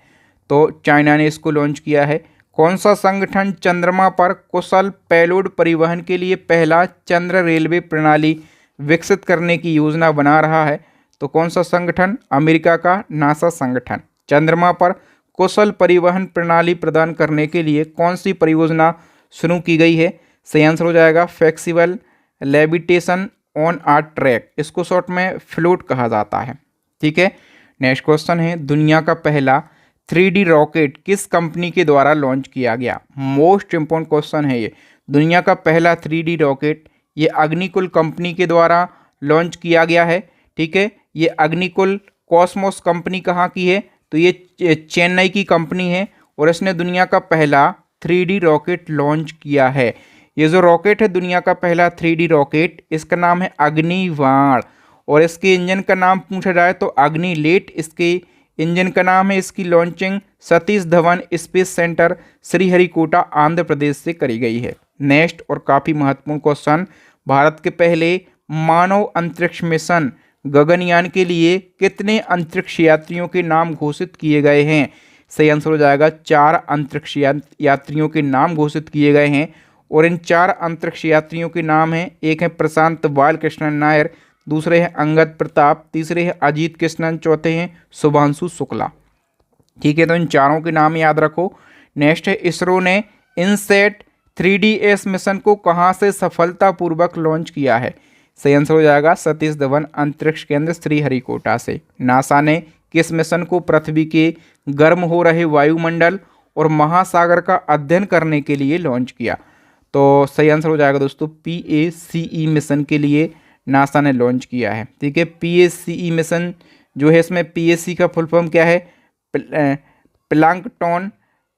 तो चाइना ने इसको लॉन्च किया है। कौन सा संगठन चंद्रमा पर कुशल पेलोड परिवहन के लिए पहला चंद्र रेलवे प्रणाली विकसित करने की योजना बना रहा है? तो कौन सा संगठन? अमेरिका का नासा संगठन। चंद्रमा पर कुशल परिवहन प्रणाली प्रदान करने के लिए कौन सी परियोजना शुरू की गई है? सही आंसर हो जाएगा flexible levitation on a track. इसको शॉर्ट में फ्लोट कहा जाता है। ठीक है, नेक्स्ट क्वेश्चन है, दुनिया का पहला 3D रॉकेट किस कंपनी के द्वारा लॉन्च किया गया? मोस्ट इम्पोर्टेंट क्वेश्चन है ये। दुनिया का पहला 3D रॉकेट ये अग्निकुल कंपनी के द्वारा लॉन्च किया गया है। ठीक है, ये अग्निकुल कॉस्मोस कंपनी कहाँ की है? तो ये चेन्नई की कंपनी है। और इसने दुनिया का पहला 3D रॉकेट लॉन्च किया है। ये जो रॉकेट है दुनिया का पहला 3D रॉकेट, इसका नाम है अग्निबाण। और इसके इंजन का नाम पूछा जाए तो अग्निलेट इसके इंजन का नाम है। इसकी launching Satish Dhawan space centre Sriharikota Andhra Pradesh से करी गई है। नेक्स्ट और काफ़ी महत्वपूर्ण क्वेश्चन, भारत के पहले मानव अंतरिक्ष मिशन गगनयान के लिए कितने अंतरिक्ष यात्रियों के नाम घोषित किए गए हैं? सही आंसर हो जाएगा 4 अंतरिक्ष यात्रियों के नाम घोषित किए गए हैं। और इन 4 अंतरिक्ष यात्रियों के नाम हैं, एक है प्रशांत बालकृष्णन नायर, दूसरे हैं अंगद प्रताप, तीसरे हैं अजीत कृष्णन, चौथे हैं शुभांशु शुक्ला। ठीक है, तो इन चारों के नाम याद रखो। नेक्स्ट है, इसरो ने इनसेट 3DS मिशन को कहाँ से सफलतापूर्वक लॉन्च किया है? सही आंसर हो जाएगा सतीश धवन अंतरिक्ष केंद्र श्रीहरिकोटा से। नासा ने किस मिशन को पृथ्वी के गर्म हो रहे वायुमंडल और महासागर का अध्ययन करने के लिए लॉन्च किया? तो सही आंसर हो जाएगा दोस्तों PACE मिशन के लिए नासा ने लॉन्च किया है। ठीक है, PACE मिशन जो है इसमें PAC का फुल फॉर्म क्या है? Plankton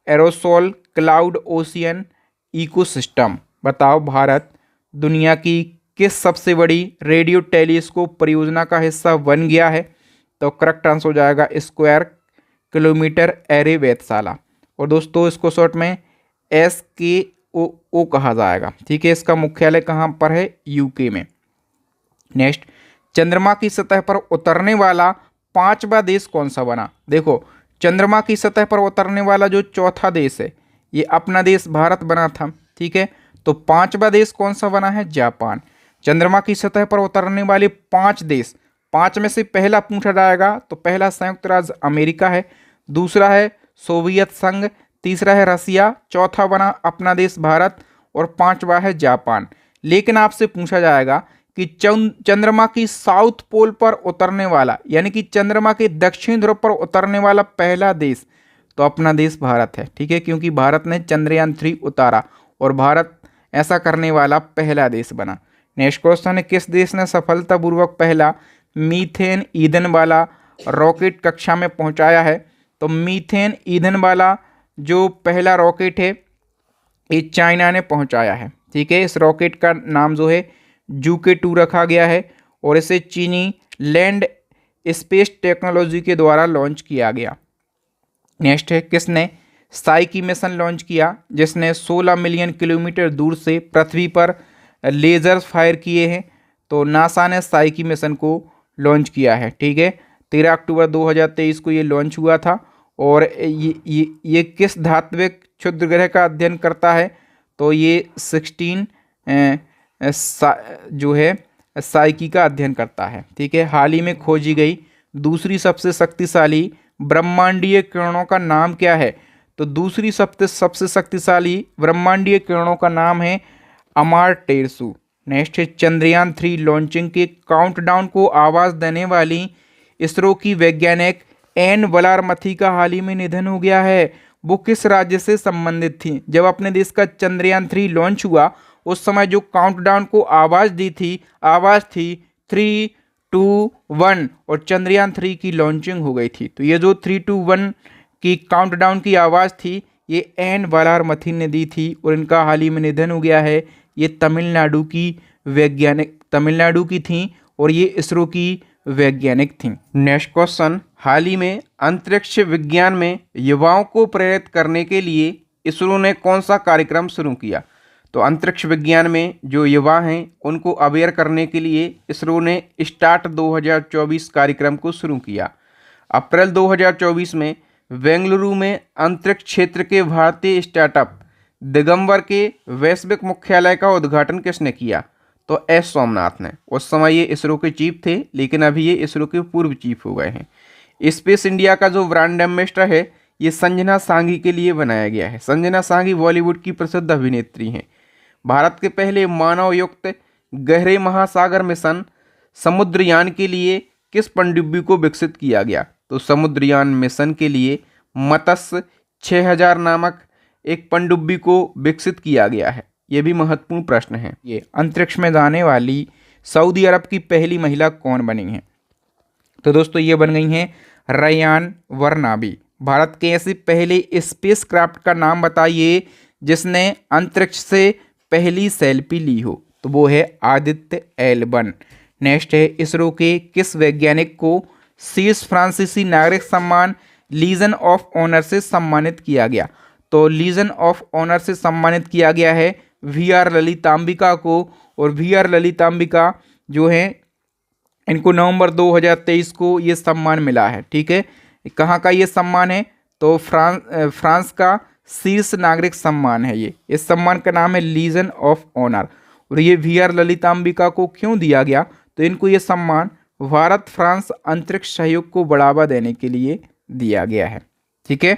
aerosol cloud ocean ecosystem. बताओ भारत दुनिया की किस सबसे बड़ी रेडियो टेलीस्कोप परियोजना का हिस्सा बन गया है? तो करेक्ट आंसर हो जाएगा स्क्वायर किलोमीटर एरे वेधशाला। और दोस्तों इसको शॉर्ट में SKO कहा जाएगा। ठीक है, इसका मुख्यालय कहाँ पर है? UK में। नेक्स्ट, चंद्रमा की सतह पर उतरने वाला 5वां देश कौन सा बना? देखो, चंद्रमा की सतह पर उतरने वाला जो चौथा देश है ये अपना देश भारत बना था। ठीक है, तो 5वां देश कौन सा बना है? जापान। चंद्रमा की सतह पर उतरने वाले 5 देश, 5 में से पहला पूछा जाएगा तो पहला संयुक्त राज्य अमेरिका है, दूसरा है सोवियत संघ, तीसरा है रसिया, चौथा बना अपना देश भारत और 5वां है जापान। लेकिन आपसे पूछा जाएगा कि चंद्रमा की साउथ पोल पर उतरने वाला यानी कि चंद्रमा के दक्षिण ध्रुव पर उतरने वाला पहला देश, तो अपना देश भारत है। ठीक है, क्योंकि भारत ने चंद्रयान 3 उतारा और भारत ऐसा करने वाला पहला देश बना। नेक्स्ट क्वेश्चन है, किस देश ने सफलतापूर्वक पहला मीथेन ईंधन वाला रॉकेट कक्षा में पहुंचाया है? तो मीथेन ईंधन वाला जो पहला रॉकेट है ये चाइना ने पहुंचाया है। ठीक है, इस रॉकेट का नाम जो है जूके 2 रखा गया है और इसे चीनी लैंड स्पेस टेक्नोलॉजी के द्वारा लॉन्च किया गया। नेक्स्ट है, किसने साइकी मिशन लॉन्च किया जिसने 16 मिलियन किलोमीटर दूर से पृथ्वी पर लेजर फायर किए हैं? तो नासा ने साइकी मिशन को लॉन्च किया है। ठीक है, 13 अक्टूबर 2023 को ये लॉन्च हुआ था। और ये किस धात्विक क्षुद्र ग्रह का अध्ययन करता है? तो ये 16 जो है साइकी का अध्ययन करता है। ठीक है, हाल ही में खोजी गई दूसरी सबसे शक्तिशाली ब्रह्मांडीय किरणों का नाम क्या है? तो दूसरी सबसे शक्तिशाली ब्रह्मांडीय किरणों का नाम है अमारटेरसु। नेक्स्ट है, चंद्रयान-3 लॉन्चिंग के काउंटडाउन को आवाज देने वाली इसरो की वैज्ञानिक एन वलारमथी का हाल ही में निधन हो गया है। वो किस राज्य से संबंधित थी? जब अपने देश का चंद्रयान-3 लॉन्च हुआ उस समय जो काउंटडाउन को आवाज दी थी, आवाज थी 3, 2, 1 और चंद्रयान-3 की लॉन्चिंग हो गई थी। तो ये जो 3, 2, 1 की काउंटडाउन की आवाज थी ये एन वलारमथी ने दी थी और इनका हाल ही में निधन हो गया है। ये तमिलनाडु की थी और ये इसरो की वैज्ञानिक थी। नेक्स्ट क्वेश्चन, हाल ही में अंतरिक्ष विज्ञान में युवाओं को प्रेरित करने के लिए इसरो ने कौन सा कार्यक्रम शुरू किया? तो अंतरिक्ष विज्ञान में जो युवा हैं उनको अवेयर करने के लिए इसरो ने स्टार्ट 2024 कार्यक्रम को शुरू किया। अप्रैल 2024 में बेंगलुरु में अंतरिक्ष क्षेत्र के भारतीय स्टार्टअप दिगंबर के वैश्विक मुख्यालय का उद्घाटन किसने किया? तो एस सोमनाथ ने। उस समय ये इसरो के चीफ थे लेकिन अभी ये इसरो के पूर्व चीफ हो गए हैं। स्पेस इंडिया का जो ब्रांड एम्बेसडर है ये संजना सांघी के लिए बनाया गया है। संजना सांघी बॉलीवुड की प्रसिद्ध अभिनेत्री हैं। भारत के पहले मानव युक्त गहरे महासागर मिशन समुद्रयान के लिए किस पनडुब्बी को विकसित किया गया? तो समुद्रयान मिशन के लिए मत्स्य 6000 नामक एक पनडुब्बी को विकसित किया गया है। ये भी महत्वपूर्ण प्रश्न है। ये अंतरिक्ष में जाने वाली सऊदी अरब की पहली महिला कौन बनी है? तो दोस्तों ये बन गई हैं रयान वरनाबी। भारत के ऐसे पहले स्पेस क्राफ्ट का नाम बताइए जिसने अंतरिक्ष से पहली सेल्फी ली हो? तो वो है आदित्य एल1। नेक्स्ट है, इसरो के किस वैज्ञानिक को शीर्ष फ्रांसीसी नागरिक सम्मान लीजन ऑफ ऑनर से सम्मानित किया गया? तो लीजन ऑफ ऑनर से सम्मानित किया गया है VR ललितांबिका को। और VR ललितांबिका जो है इनको नवंबर 2023 को ये सम्मान मिला है। ठीक है, कहाँ का ये सम्मान है? तो फ्रांस का शीर्ष नागरिक सम्मान है ये। इस सम्मान का नाम है लीजन ऑफ ऑनर। और ये VR ललितांबिका को क्यों दिया गया? तो इनको ये सम्मान भारत फ्रांस अंतरिक्ष सहयोग को बढ़ावा देने के लिए दिया गया है। ठीक है,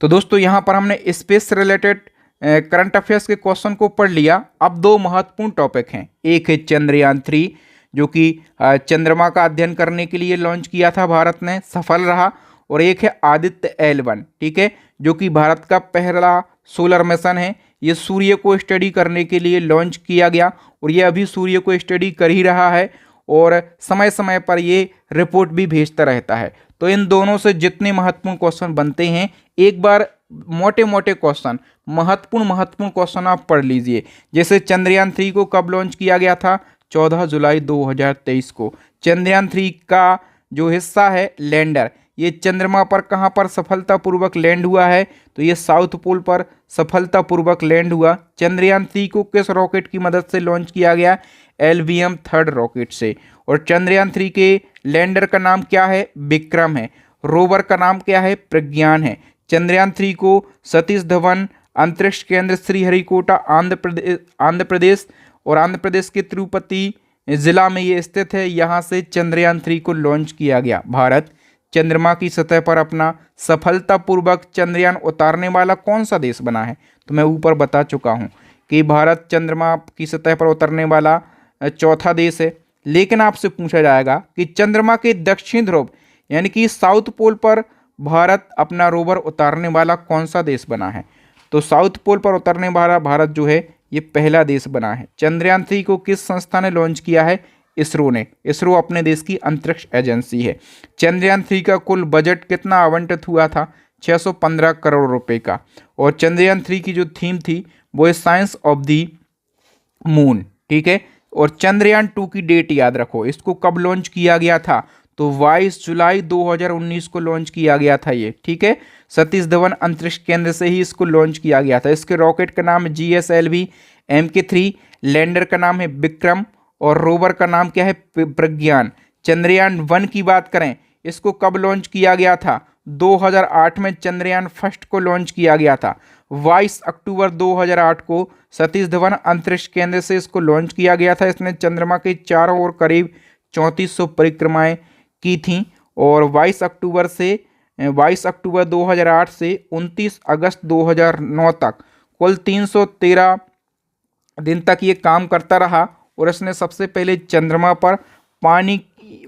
तो दोस्तों यहाँ पर हमने स्पेस से रिलेटेड करंट अफेयर्स के क्वेश्चन को पढ़ लिया। अब दो महत्वपूर्ण टॉपिक हैं। एक है चंद्रयान-3 जो कि चंद्रमा का अध्ययन करने के लिए लॉन्च किया था, भारत ने सफल रहा। और एक है आदित्य एल1, ठीक है, जो कि भारत का पहला सोलर मिशन है। ये सूर्य को स्टडी करने के लिए लॉन्च किया गया और ये अभी सूर्य को स्टडी कर ही रहा है और समय समय पर ये रिपोर्ट भी भेजता रहता है। तो इन दोनों से जितने महत्वपूर्ण क्वेश्चन बनते हैं, एक बार मोटे मोटे क्वेश्चन, महत्वपूर्ण क्वेश्चन आप पढ़ लीजिए। जैसे चंद्रयान-3 को कब लॉन्च किया गया था? 14 जुलाई 2023 को। चंद्रयान-3 का जो हिस्सा है लैंडर, ये चंद्रमा पर कहाँ पर सफलतापूर्वक लैंड हुआ है? तो ये साउथ पोल पर सफलतापूर्वक लैंड हुआ। चंद्रयान-3 को किस रॉकेट की मदद से लॉन्च किया गया? LVM 3 रॉकेट से। और चंद्रयान-3 के लैंडर का नाम क्या है? विक्रम है। रोवर का नाम क्या है? प्रज्ञान है। चंद्रयान-3 को सतीश धवन अंतरिक्ष केंद्र श्रीहरिकोटा आंध्र प्रदेश और आंध्र प्रदेश के तिरुपति जिला में ये स्थित है। यहाँ से चंद्रयान-3 को लॉन्च किया गया। भारत चंद्रमा की सतह पर अपना सफलतापूर्वक चंद्रयान उतारने वाला कौन सा देश बना है? तो मैं ऊपर बता चुका हूँ कि भारत चंद्रमा की सतह पर उतरने वाला चौथा देश है। लेकिन आपसे पूछा जाएगा कि चंद्रमा के दक्षिण ध्रुव यानी कि साउथ पोल पर भारत अपना रोवर उतारने वाला कौन सा देश बना है? तो साउथ पोल पर उतरने वाला भारत जो है ये पहला देश बना है। चंद्रयान 3 को किस संस्था ने लॉन्च किया है? इसरो ने। इसरो अपने देश की अंतरिक्ष एजेंसी है। चंद्रयान 3 का कुल बजट कितना आवंटित हुआ था? 615 करोड़ रुपए का। और चंद्रयान 3 की जो थीम थी वो है साइंस ऑफ दी मून, ठीक है। और चंद्रयान 2 की डेट याद रखो, इसको कब लॉन्च किया गया था? तो 22 जुलाई 2019 को लॉन्च किया गया था ये, ठीक है। सतीश धवन अंतरिक्ष केंद्र से ही इसको लॉन्च किया गया था। इसके रॉकेट का नाम है GSLV MK3, लैंडर का नाम है विक्रम और रोवर का नाम क्या है? प्रज्ञान। चंद्रयान 1 की बात करें, इसको कब लॉन्च किया गया था? 2008 में चंद्रयान फर्स्ट को लॉन्च किया गया था। 22 अक्टूबर 2008 को सतीश धवन अंतरिक्ष केंद्र से इसको लॉन्च किया गया था। इसने चंद्रमा के चारों ओर करीब 3400 परिक्रमाएं की थीं और 22 अक्टूबर 2008 से 29 अगस्त 2009 तक कुल 313 दिन तक ये काम करता रहा। और इसने सबसे पहले चंद्रमा पर पानी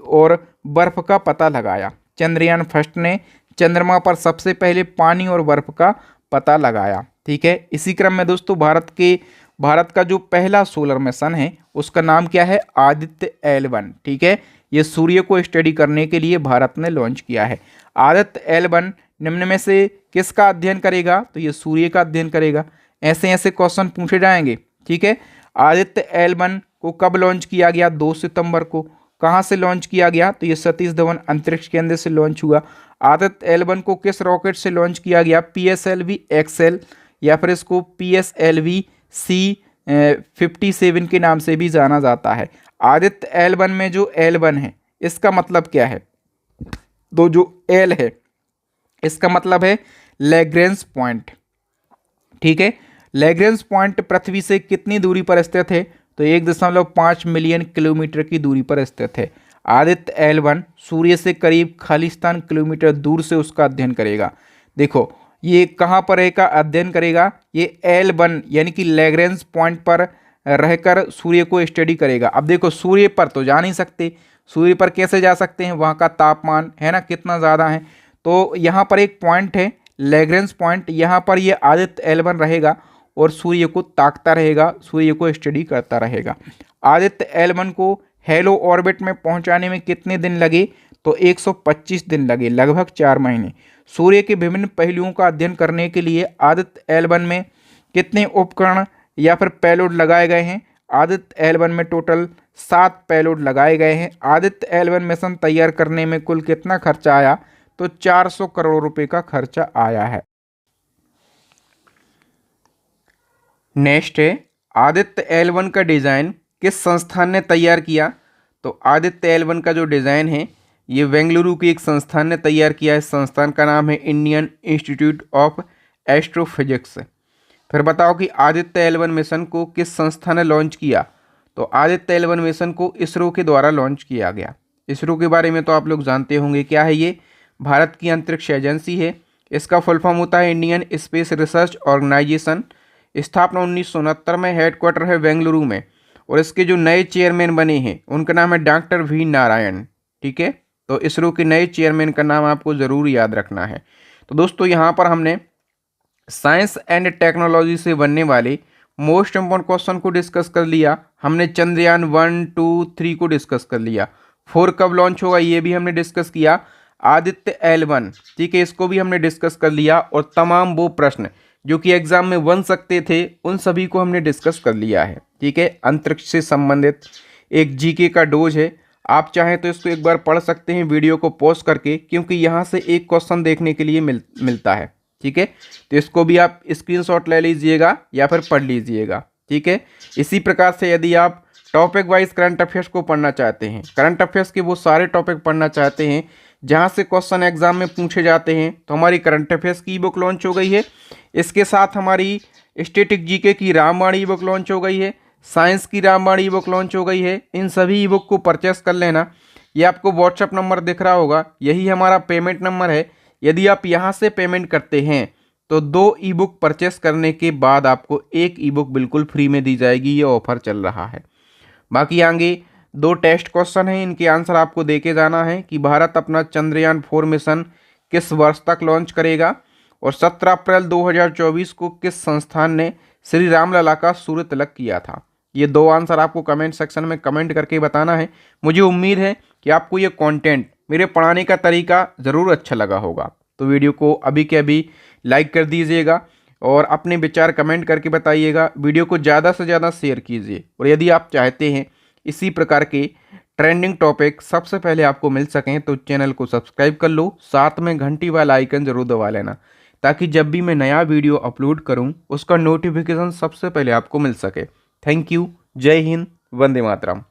और बर्फ का पता लगाया। चंद्रयान फर्स्ट ने चंद्रमा पर सबसे पहले पानी और बर्फ का पता लगाया, ठीक है। इसी क्रम में दोस्तों भारत का जो पहला सोलर मिशन है उसका नाम क्या है? आदित्य L1, ठीक है। ये सूर्य को स्टडी करने के लिए भारत ने लॉन्च किया है। आदित्य L1 निम्न में से किसका अध्ययन करेगा? तो ये सूर्य का अध्ययन करेगा। ऐसे ऐसे क्वेश्चन पूछे जाएंगे, ठीक है। आदित्य L1 को कब लॉन्च किया गया? 2 सितंबर को। कहाँ से लॉन्च किया गया? तो ये सतीश धवन अंतरिक्ष केंद्र से लॉन्च हुआ। आदित्य L1 को किस रॉकेट से लॉन्च किया गया? PSLV XL या फिर इसको PSLV C57 के नाम से भी जाना जाता है। आदित्य L1 में जो L1 है इसका मतलब क्या है? तो जो L है इसका मतलब है लैग्रेंज पॉइंट, ठीक है। लैग्रेंज पॉइंट पृथ्वी से कितनी दूरी पर स्थित है? तो 1.5 मिलियन किलोमीटर की दूरी पर स्थित है। आदित्य L1 सूर्य से करीब खालिस्तान किलोमीटर दूर से उसका अध्ययन करेगा। देखो ये कहाँ पर का अध्ययन करेगा? ये L1 यानी कि लैग्रेंज पॉइंट पर रहकर सूर्य को स्टडी करेगा। अब देखो सूर्य पर तो जा नहीं सकते, सूर्य पर कैसे जा सकते हैं? वहाँ का तापमान है ना कितना ज़्यादा है। तो यहाँ पर एक पॉइंट है लैग्रेंज पॉइंट, यहाँ पर ये आदित्य L1 रहेगा और सूर्य को ताकता रहेगा, सूर्य को स्टडी करता रहेगा। आदित्य L1 को हेलो ऑर्बिट में पहुंचाने में कितने दिन लगे? तो 125 दिन लगे, लगभग 4 महीने। सूर्य के विभिन्न पहलुओं का अध्ययन करने के लिए आदित्य L1 में कितने उपकरण या फिर पेलोड लगाए गए हैं? आदित्य L1 में टोटल 7 पेलोड लगाए गए हैं। आदित्य L1 मिशन तैयार करने में कुल कितना खर्चा आया? तो 400 करोड़ रुपए का खर्चा आया है। नेक्स्ट है आदित्य L1 का डिज़ाइन किस संस्थान ने तैयार किया? तो आदित्य L1 का जो डिज़ाइन है ये बेंगलुरु की एक संस्थान ने तैयार किया है। इस संस्थान का नाम है इंडियन इंस्टीट्यूट ऑफ एस्ट्रोफिजिक्स। फिर बताओ कि आदित्य L1 मिशन को किस संस्था ने लॉन्च किया? तो आदित्य L1 मिशन को इसरो के द्वारा लॉन्च किया गया। इसरो के बारे में तो आप लोग जानते होंगे, क्या है ये? भारत की अंतरिक्ष एजेंसी है। इसका फुल फॉर्म होता है इंडियन स्पेस रिसर्च ऑर्गेनाइजेशन। स्थापना 1969 में, हेडक्वार्टर है बेंगलुरु में। और इसके जो नए चेयरमैन बने हैं उनका नाम है डॉक्टर वी नारायण, ठीक है। तो इसरो के नए चेयरमैन का नाम आपको ज़रूर याद रखना है। तो दोस्तों यहाँ पर हमने साइंस एंड टेक्नोलॉजी से बनने वाले मोस्ट इम्पोर्टेंट क्वेश्चन को डिस्कस कर लिया। हमने चंद्रयान 1, 2, 3 को डिस्कस कर लिया। 4 कब लॉन्च होगा ये भी हमने डिस्कस किया। आदित्य L1, ठीक है, इसको भी हमने डिस्कस कर लिया। और तमाम वो प्रश्न जो कि एग्जाम में बन सकते थे उन सभी को हमने डिस्कस कर लिया है, ठीक है। अंतरिक्ष से संबंधित एक जीके का डोज है, आप चाहें तो इसको एक बार पढ़ सकते हैं वीडियो को पॉज करके, क्योंकि यहाँ से एक क्वेश्चन देखने के लिए मिलता है, ठीक है। तो इसको भी आप स्क्रीनशॉट ले लीजिएगा या फिर पढ़ लीजिएगा, ठीक है। इसी प्रकार से यदि आप टॉपिक वाइज करंट अफेयर्स को पढ़ना चाहते हैं, करंट अफेयर्स के वो सारे टॉपिक पढ़ना चाहते हैं जहाँ से क्वेश्चन एग्जाम में पूछे जाते हैं, तो हमारी करंट अफेयर्स की ई बुक लॉन्च हो गई है। इसके साथ हमारी स्टैटिक जीके की रामबाण ई बुक लॉन्च हो गई है, साइंस की रामबाण ई बुक लॉन्च हो गई है। इन सभी ई बुक को परचेस कर लेना। ये आपको व्हाट्सएप नंबर दिख रहा होगा, यही हमारा पेमेंट नंबर है। यदि आप यहाँ से पेमेंट करते हैं तो 2 ई बुक परचेस करने के बाद आपको 1 ई बुक बिल्कुल फ्री में दी जाएगी। ये ऑफर चल रहा है। बाकी आगे 2 टेस्ट क्वेश्चन हैं, इनके आंसर आपको देके जाना है कि भारत अपना चंद्रयान 4 मिशन किस वर्ष तक लॉन्च करेगा और 17 अप्रैल 2024 को किस संस्थान ने श्री रामलला का सूर्य तिलक किया था? ये 2 आंसर आपको कमेंट सेक्शन में कमेंट करके बताना है। मुझे उम्मीद है कि आपको ये कंटेंट, मेरे पढ़ाने का तरीका ज़रूर अच्छा लगा होगा। तो वीडियो को अभी के अभी लाइक कर दीजिएगा और अपने विचार कमेंट करके बताइएगा। वीडियो को ज़्यादा से ज़्यादा शेयर कीजिए और यदि आप चाहते हैं इसी प्रकार के ट्रेंडिंग टॉपिक सबसे पहले आपको मिल सकें तो चैनल को सब्सक्राइब कर लो, साथ में घंटी वाला आइकन ज़रूर दबा लेना, ताकि जब भी मैं नया वीडियो अपलोड करूं उसका नोटिफिकेशन सबसे पहले आपको मिल सके। Thank you. जय हिंद। वंदे मातरम।